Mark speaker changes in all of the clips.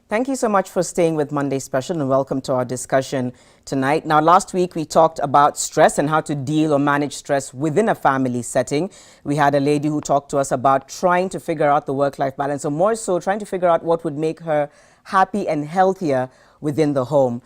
Speaker 1: Thank you so much for staying with Monday Special and welcome to our discussion tonight. Now, last week we talked about stress and how to deal or manage stress within a family setting. We had a lady who talked to us about trying to figure out the work-life balance, or more so trying to figure out what would make her happy and healthier within the home.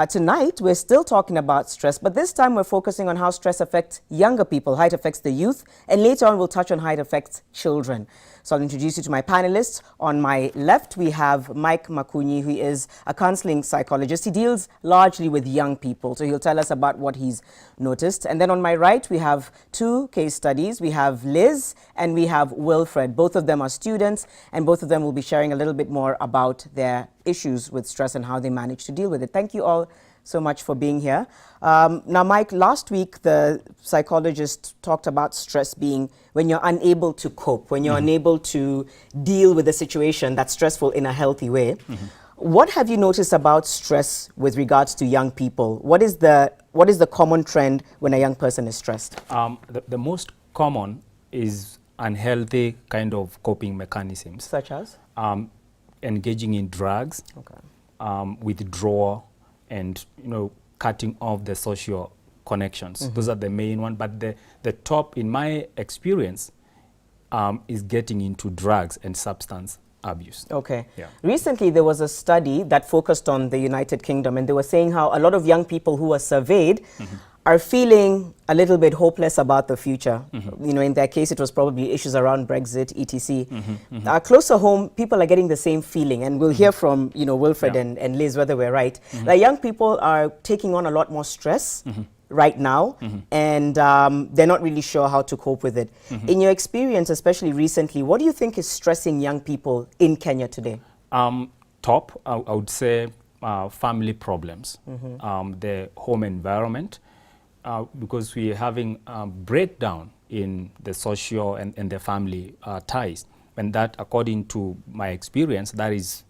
Speaker 1: Tonight, we're still talking about stress, but this time we're focusing on how stress affects younger people, how it affects the youth, and later on we'll touch on how it affects children. So I'll introduce you to my panelists. On my left, we have Mike Makunyi, who is a counseling psychologist. He deals largely with young people, so he'll tell us about what he's noticed. And then on my right, we have two case studies. We have Liz and we have Wilfred. Both of them are students, and both of them will be sharing a little bit more about their issues with stress and how they manage to deal with it. Thank you all so much for being here. Now, Mike, last week the psychologist talked about stress being when you're unable to cope, when you're unable to deal with a situation that's stressful in a healthy way. What have you noticed about stress with regards to young people? What is the common trend when a young person is stressed?
Speaker 2: The most common is unhealthy kind of coping mechanisms.
Speaker 1: Such as?
Speaker 2: Engaging in drugs, withdrawal, and cutting off the social connections. Those are the main one. But the top, in my experience, is getting into drugs and substance abuse.
Speaker 1: Okay.
Speaker 2: Yeah.
Speaker 1: Recently, there was a study that focused on the United Kingdom, and they were saying how a lot of young people who were surveyed are feeling a little bit hopeless about the future. In their case, it was probably issues around Brexit, etc. Closer home, people are getting the same feeling, and we'll hear from Wilfred and Liz whether we're right. That young people are taking on a lot more stress right now, and they're not really sure how to cope with it. In your experience, especially recently, what do you think is stressing young people in Kenya today?
Speaker 2: Top, I would say family problems, the home environment, because we're having a breakdown in the social and the family ties. And that, according to my experience, that is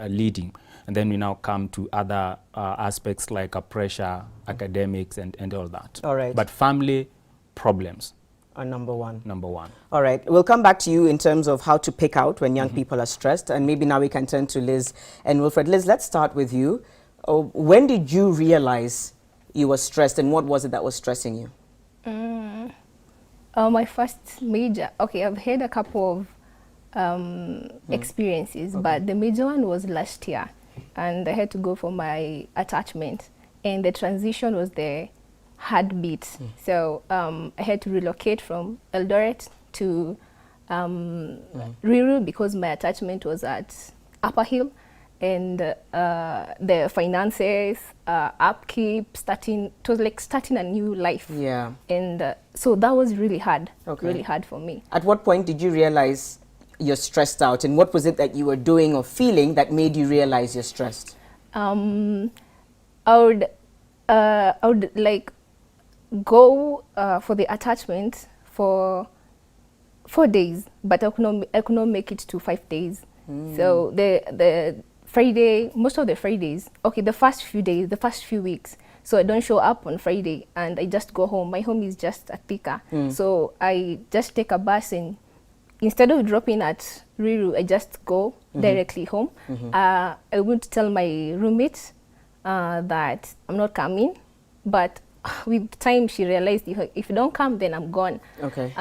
Speaker 2: leading. And then we now come to other aspects like pressure, academics, and all that.
Speaker 1: All right.
Speaker 2: But family problems
Speaker 1: are number one.
Speaker 2: Number one.
Speaker 1: All right. We'll come back to you in terms of how to pick out when young people are stressed. And maybe now we can turn to Liz and Wilfred. Liz, let's start with you. When did you realize you were stressed, and what was it that was stressing you?
Speaker 3: My first major, I've had a couple of experiences, but the major one was last year, and I had to go for my attachment, and the transition was the heartbeat. So I had to relocate from Eldoret to Ruiru because my attachment was at Upper Hill. And the finances, upkeep, it was like starting a new life.
Speaker 1: Yeah.
Speaker 3: And so that was really hard,
Speaker 1: Okay.
Speaker 3: really hard for me.
Speaker 1: At what point did you realize you're stressed out, and what was it that you were doing or feeling that made you realize you're stressed?
Speaker 3: I would like go for the attachment for 4 days, but I could not make it to 5 days. So the Friday, most of the Fridays, the first few days, the first few weeks, so I don't show up on Friday and I just go home. My home is just at Thika. So I just take a bus, and instead of dropping at Ruiru, I just go directly home. I would tell my roommate that I'm not coming, but with time she realized if you don't come, then I'm gone.
Speaker 1: Okay.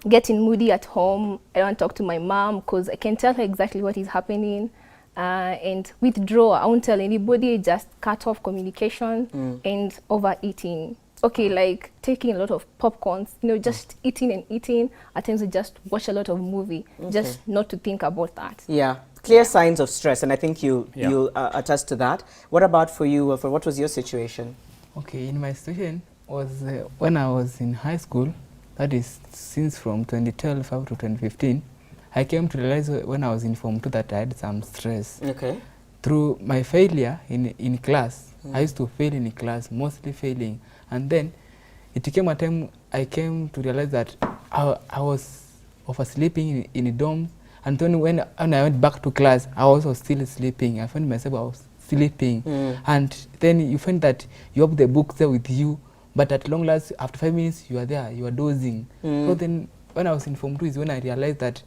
Speaker 3: Getting moody at home. I don't talk to my mom because I can tell her exactly what is happening. And withdraw. I won't tell anybody, just cut off communication and overeating. Like taking a lot of popcorns, just eating and eating. At times I just watch a lot of movie, just not to think about that.
Speaker 1: Yeah. Clear signs of stress, and I think you'll attest to that. What about for you, Wilfred? What was your situation?
Speaker 4: Okay, in my situation was when I was in high school, that is since from 2012 up to 2015, I came to realize when I was in Form 2 that I had some stress.
Speaker 1: Okay.
Speaker 4: Through my failure in class, I used to fail in class, mostly failing. And then it came a time I came to realize that I was oversleeping in the dorm. And then when I went back to class, I was also still sleeping. I found myself I was sleeping. And then you find that you have the book there with you, but at long last, after 5 minutes, you are there, you are dozing. So then when I was in Form 2 is when I realized that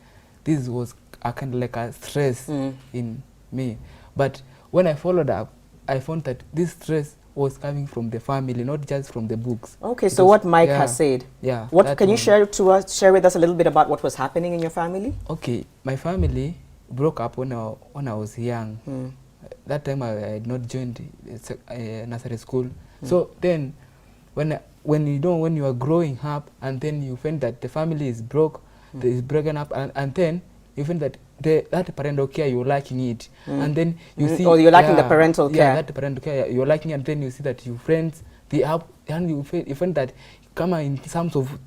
Speaker 4: this was a kind of like a stress in me. But when I followed up, I found that this stress was coming from the family, not just from the books.
Speaker 1: Okay, so
Speaker 4: Because-
Speaker 1: what Mike
Speaker 4: yeah,
Speaker 1: has said.
Speaker 4: Yeah.
Speaker 1: What
Speaker 4: that
Speaker 1: can you
Speaker 4: one.
Speaker 1: share with us a little bit about what was happening in your family?
Speaker 4: Okay, my family broke up when I was young.
Speaker 1: Mm.
Speaker 4: That time I had not joined nursery school. So then, when you are growing up, and then you find that the family is broke, is broken up, and then you find that that parental care, you're lacking it, and then you see,
Speaker 1: or you're lacking the parental care.
Speaker 4: Yeah, that parental care you're lacking, and then you see that your friends they have, and you find that come in terms of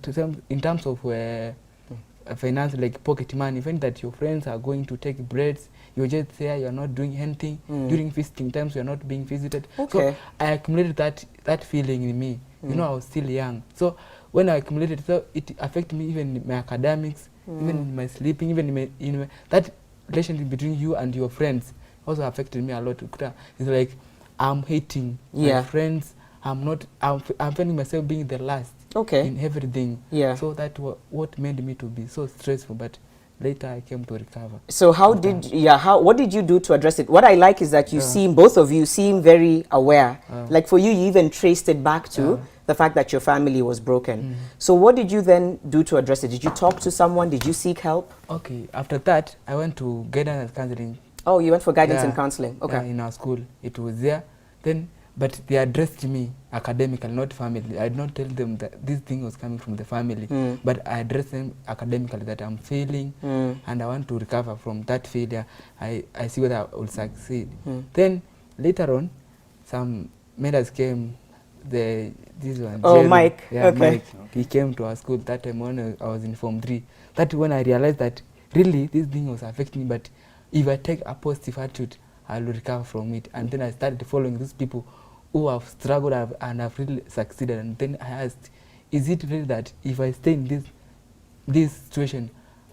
Speaker 4: finance, like pocket money, you find that your friends are going to take breaks. You're just there, you're not doing anything. During visiting times, you're not being visited.
Speaker 1: Okay.
Speaker 4: So I accumulated that feeling in me. You know, I was still young. So when I accumulated, so it affected me even in my academics, even in my sleeping, even in my that relationship between you and your friends also affected me a lot. It's like I'm hating my friends. I'm finding myself being the last in everything.
Speaker 1: Yeah.
Speaker 4: So that what made me to be so stressful. But later I came to recover.
Speaker 1: So what did you do to address it? What I like is that you seem, both of you seem very aware. Like for you even traced it back to the fact that your family was broken. So what did you then do to address it? Did you talk to someone? Did you seek help?
Speaker 4: Okay, after that I went to guidance and counseling.
Speaker 1: Oh, you went for guidance and counseling. Okay.
Speaker 4: Yeah, in our school. It was there. Then, but they addressed me academically, not family. I did not tell them that this thing was coming from the family, but I addressed them academically that I'm failing and I want to recover from that failure. I see whether I will succeed. Then later on, some mentors came. This one.
Speaker 1: Oh,
Speaker 4: Jerry.
Speaker 1: Mike.
Speaker 4: Yeah,
Speaker 1: Okay.
Speaker 4: Mike. He came to our school that time when I was in Form 3. That's when I realized that really this thing was affecting me, but if I take a positive attitude, I will recover from it. And then I started following these people who have struggled and have really succeeded. And then I asked, is it really that if I stay in this situation,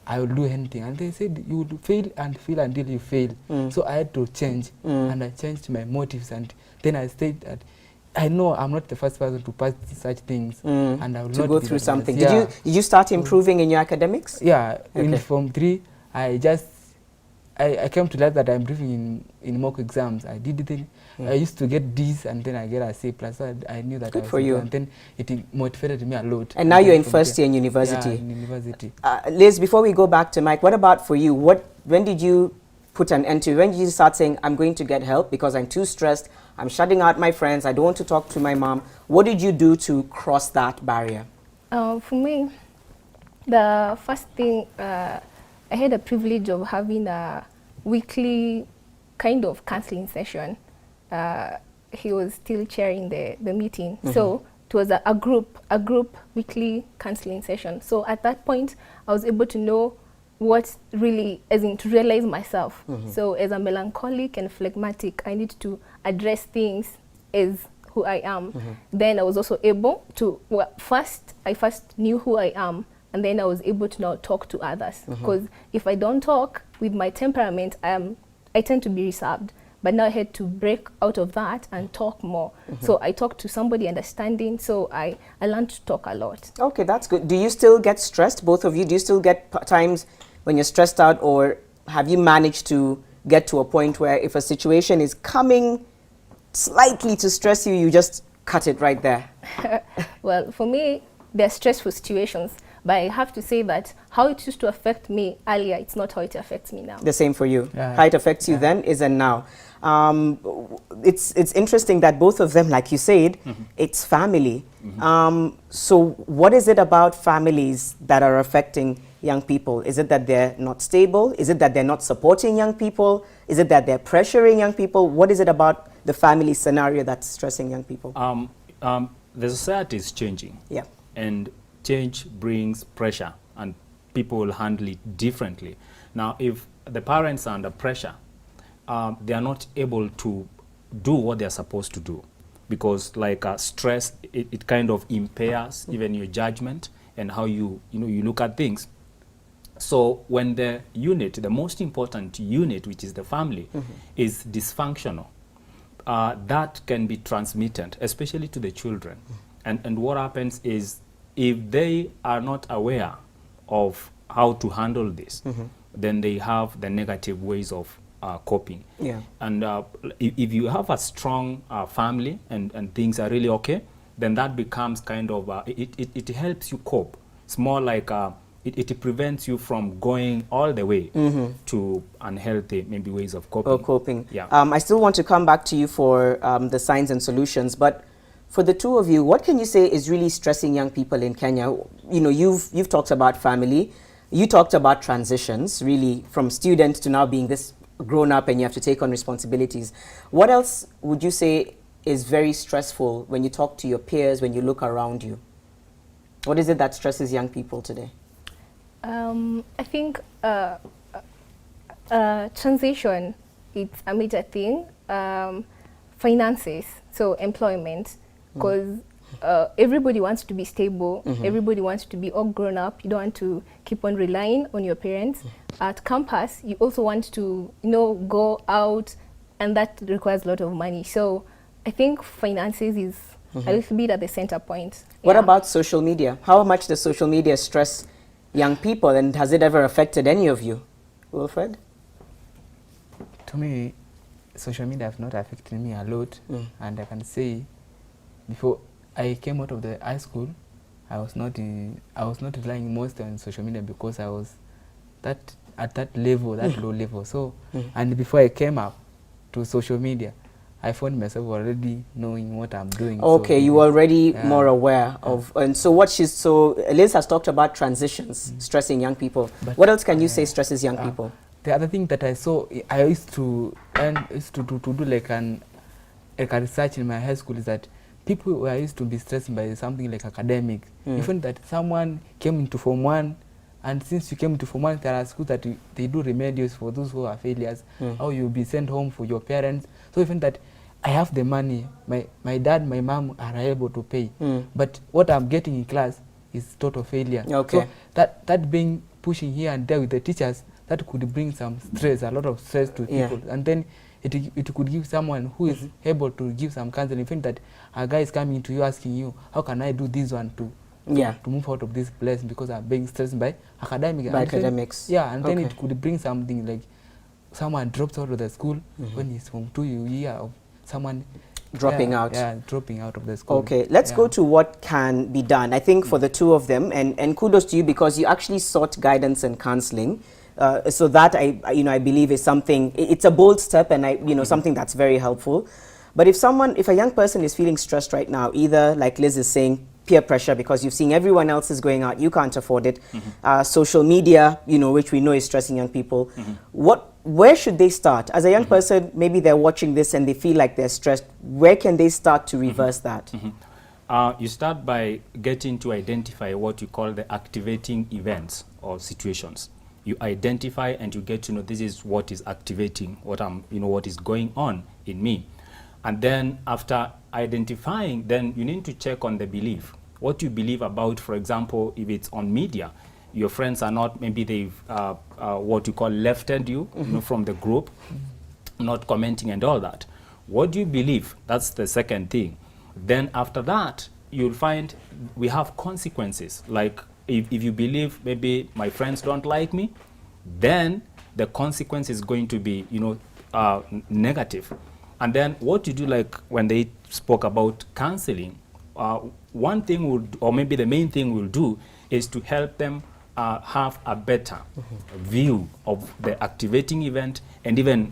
Speaker 4: I will do anything? And they said, you will fail and fail until you fail. So I had to change, and I changed my motives. And then I said that I know I'm not the first person to pass such things, and I will
Speaker 1: to
Speaker 4: not
Speaker 1: go
Speaker 4: be
Speaker 1: through
Speaker 4: the
Speaker 1: something.
Speaker 4: last.
Speaker 1: Did you start improving in your academics?
Speaker 4: Yeah, in
Speaker 1: Okay.
Speaker 4: Form 3, I came to learn that I'm improving in mock exams. I did it. I used to get D's and then I get a C plus. So I knew that
Speaker 1: Good
Speaker 4: I was
Speaker 1: for you.
Speaker 4: And then it motivated me a lot.
Speaker 1: And now you're in
Speaker 4: from
Speaker 1: first
Speaker 4: there-
Speaker 1: year in university.
Speaker 4: Yeah, in university.
Speaker 1: Liz, before we go back to Mike, what about for you? When did you put an end to? When did you start saying, I'm going to get help because I'm too stressed, I'm shutting out my friends, I don't want to talk to my mom? What did you do to cross that barrier?
Speaker 3: For me, the first thing, I had the privilege of having a weekly kind of counseling session. He was still chairing the meeting. So it was a group weekly counseling session. So at that point, I was able to know what really, as in to realize myself. So as a melancholic and phlegmatic, I need to address things as who I am. Then I was also able to, I first knew who I am, and then I was able to now talk to others. Because if I don't talk with my temperament, I tend to be reserved. But now I had to break out of that and talk more. So I talked to somebody understanding, so I learned to talk a lot.
Speaker 1: Okay, that's good. Do you still get stressed, both of you? Do you still get times when you're stressed out, or have you managed to get to a point where if a situation is coming slightly to stress you, you just cut it right there?
Speaker 3: Well, for me, they're stressful situations, but I have to say that how it used to affect me earlier, it's not how it affects me now.
Speaker 1: The same for you.
Speaker 4: Yeah.
Speaker 1: How it affects you then isn't now. It's interesting that both of them, like you said, it's family. So what is it about families that are affecting young people? Is it that they're not stable? Is it that they're not supporting young people? Is it that they're pressuring young people? What is it about the family scenario that's stressing young people?
Speaker 2: The society is changing.
Speaker 1: Yeah.
Speaker 2: And change brings pressure, and people will handle it differently. Now, if the parents are under pressure, they are not able to do what they're supposed to do, because like stress, it kind of impairs even your judgment and how you look at things. So when the most important unit, which is the family, is dysfunctional, that can be transmitted, especially to the children. And what happens is, if they are not aware of how to handle this, then they have the negative ways of coping.
Speaker 1: Yeah.
Speaker 2: And if you have a strong family and things are really okay, then that becomes kind of, it helps you cope. It's more like it prevents you from going all the way to unhealthy maybe ways of coping.
Speaker 1: Or coping.
Speaker 2: Yeah.
Speaker 1: I still want to come back to you for the signs and solutions, but for the two of you, what can you say is really stressing young people in Kenya? You know, you've talked about family, you talked about transitions, really from student to now being this grown up and you have to take on responsibilities. What else would you say is very stressful when you talk to your peers, when you look around you? What is it that stresses young people today?
Speaker 3: I think transition, it's a major thing. Finances, so employment, because everybody wants to be stable, everybody wants to be all grown up. You don't want to keep on relying on your parents. At campus, you also want to, you know, go out, and that requires a lot of money. So I think finances is a little bit at the center point.
Speaker 1: What
Speaker 3: Yeah.
Speaker 1: about social media? How much does social media stress young people, and has it ever affected any of you? Wilfred?
Speaker 4: To me, social media have not affected me a lot, and I can say before I came out of the high school, I was not relying most on social media because I was at that level, that low level. So, and before I came up to social media, I found myself already knowing what I'm doing.
Speaker 1: Okay,
Speaker 4: so,
Speaker 1: you were already
Speaker 4: yeah.
Speaker 1: more aware of, and so Liz has talked about transitions stressing young people.
Speaker 4: But,
Speaker 1: what else can you say stresses young people?
Speaker 4: The other thing that I saw, I used to do like a research in my high school is that people were used to be stressed by something like academic. Even that someone came into Form 1, and since you came into Form 1, there are schools that they do remedials for those who are failures, or you'll be sent home for your parents. So even that I have the money, my dad, my mom are able to pay, but what I'm getting in class is total failure.
Speaker 1: Okay.
Speaker 4: So that being pushing here and there with the teachers, that could bring some stress, a lot of stress to people. And then it could give someone who is able to give some counseling. Even that a guy is coming to you asking you, how can I do this one to move out of this place because I'm being stressed by academics.
Speaker 1: Yeah,
Speaker 4: and then it could bring something like someone drops out of the school when he's from 2 years of someone
Speaker 1: Dropping out.
Speaker 4: Yeah, dropping out of the school.
Speaker 1: Okay, let's go to what can be done. I think for the two of them, and kudos to you because you actually sought guidance and counseling. So that I believe is something. It's a bold step, and something that's very helpful. But if a young person is feeling stressed right now, either like Liz is saying, peer pressure because you've seen everyone else is going out, you can't afford it. Social media, which we know is stressing young people. Where should they start? As a young person, maybe they're watching this and they feel like they're stressed. Where can they start to reverse that?
Speaker 2: You start by getting to identify what you call the activating events or situations. You identify and you get to know this is what is activating what is going on in me. And then after identifying, then you need to check on the belief. What you believe about, for example, if it's on media, your friends are not, maybe they've what you call lefted you, from the group, not commenting and all that. What do you believe? That's the second thing. Then after that, you'll find we have consequences. Like if you believe maybe my friends don't like me, then the consequence is going to be, negative. And then what you do, like when they spoke about counseling, one thing or maybe the main thing we'll do is to help them have a better view of the activating event and even,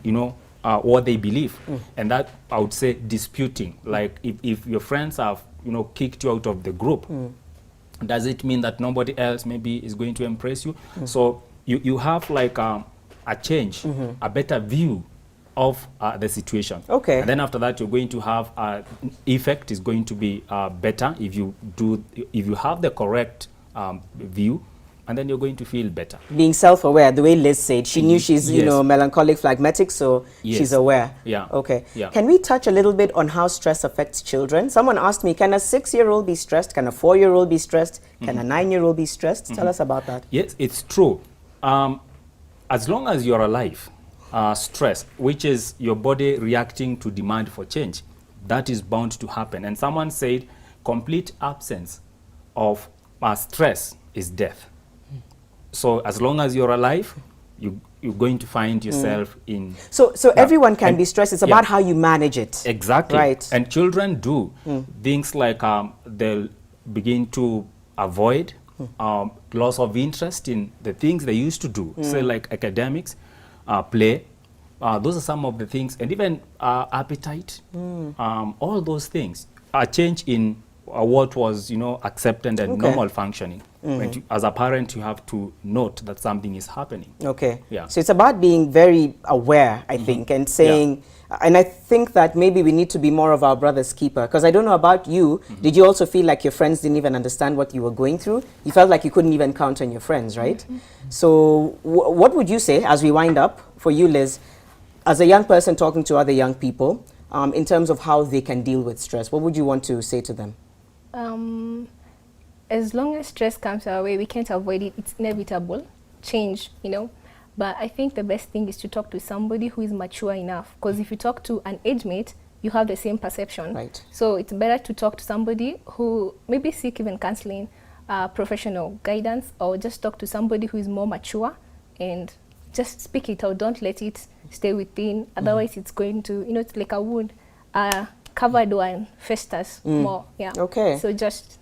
Speaker 2: what they believe. And that, I would say, disputing. Like if your friends have, kicked you out of the group, does it mean that nobody else maybe is going to impress you? So you have like a change, a better view of the situation.
Speaker 1: Okay.
Speaker 2: And then after that, you're going to have effect is going to be better if you have the correct view, and then you're going to feel better.
Speaker 1: Being self-aware, the way Liz said, she knew she's melancholic, phlegmatic, so she's aware.
Speaker 2: Yeah.
Speaker 1: Okay.
Speaker 2: Yeah.
Speaker 1: Can we touch a little bit on how stress affects children? Someone asked me, can a 6-year-old be stressed? Can a 4-year-old be stressed? Can a 9-year-old be stressed? Tell us about that.
Speaker 2: Yes, it's true. As long as you're alive, stress, which is your body reacting to demand for change, that is bound to happen. And someone said complete absence of stress is death. So as long as you're alive, you're going to find yourself in.
Speaker 1: So everyone can
Speaker 2: and-
Speaker 1: be stressed. It's
Speaker 2: yeah.
Speaker 1: about how you manage it.
Speaker 2: Exactly.
Speaker 1: Right.
Speaker 2: And children do things like they'll begin to avoid loss of interest in the things they used to do, say like academics, play. Those are some of the things, and even appetite. All those things. A change in what was, accepted and
Speaker 1: Okay.
Speaker 2: normal functioning. When as a parent, you have to note that something is happening.
Speaker 1: Okay.
Speaker 2: Yeah.
Speaker 1: So it's about being very aware, I think, and saying, and I think that maybe we need to be more of our brother's keeper. Because I don't know about you, did you also feel like your friends didn't even understand what you were going through? You felt like you couldn't even count on your friends, right? So what would you say, as we wind up, for you, Liz, as a young person talking to other young people, in terms of how they can deal with stress, what would you want to say to them?
Speaker 3: As long as stress comes our way, we can't avoid it. It's inevitable. Change, But I think the best thing is to talk to somebody who is mature enough. Because if you talk to an age mate, you have the same perception.
Speaker 1: Right.
Speaker 3: So it's better to talk to somebody who maybe seek even counseling, professional guidance, or just talk to somebody who is more mature and just speak it out. Don't let it stay within. Otherwise, it's going to, it's like a wound. Covered one festers more. Yeah.
Speaker 1: Okay.
Speaker 3: So just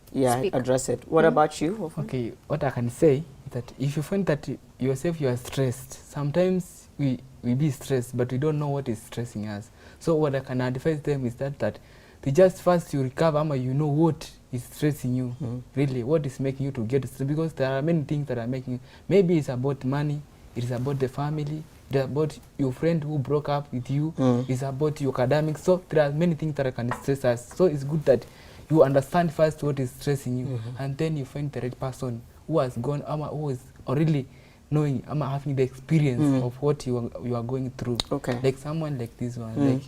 Speaker 3: speak.
Speaker 1: Address it. What about you? Wafan?
Speaker 4: Okay, what I can say is that if you find that yourself you are stressed, sometimes we be stressed, but we don't know what is stressing us. So what I can advise them is that they just first you recover, you know what is stressing you, really, what is making you to get stressed, because there are many things that are making you, maybe it's about money, it is about the family, it's about your friend who broke up with you, it's about your academics. So there are many things that can stress us. So it's good that you understand first what is stressing you, and then you find the right person who has gone, who is already knowing, having the experience of what you are going through.
Speaker 1: Okay.
Speaker 4: Like someone like this one, like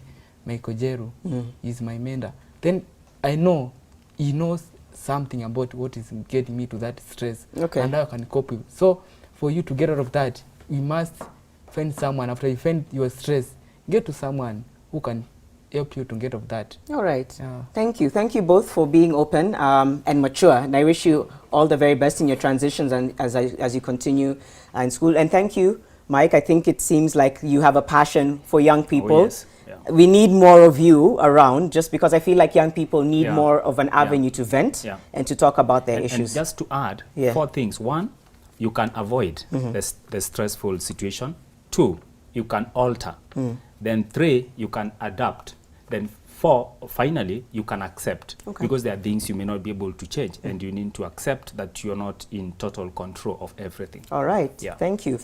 Speaker 4: Michael Jeru, is my mentor. Then I know he knows something about what is getting me to that stress,
Speaker 1: Okay.
Speaker 4: and how I can cope with. So for you to get out of that, you must find someone. After you find your stress, get to someone who can help you to get off that.
Speaker 1: All right.
Speaker 4: Yeah.
Speaker 1: Thank you. Thank you both for being open and mature. And I wish you all the very best in your transitions and as you continue in school. And thank you, Mike. I think it seems like you have a passion for young people.
Speaker 2: Oh, yes. Yeah.
Speaker 1: We need more of you around, just because I feel like young people need
Speaker 2: Yeah.
Speaker 1: more of an
Speaker 2: Yeah.
Speaker 1: avenue to vent
Speaker 2: Yeah.
Speaker 1: and to talk about their
Speaker 2: And
Speaker 1: issues.
Speaker 2: just to add,
Speaker 1: Yeah.
Speaker 2: 4 things. 1, you can avoid the stressful situation. 2, you can alter. Then 3, you can adapt. Then 4, finally, you can accept.
Speaker 1: Okay.
Speaker 2: Because there are things you may not be able to change, and you need to accept that you're not in total control of everything.
Speaker 1: All right.
Speaker 2: Yeah.
Speaker 1: Thank you.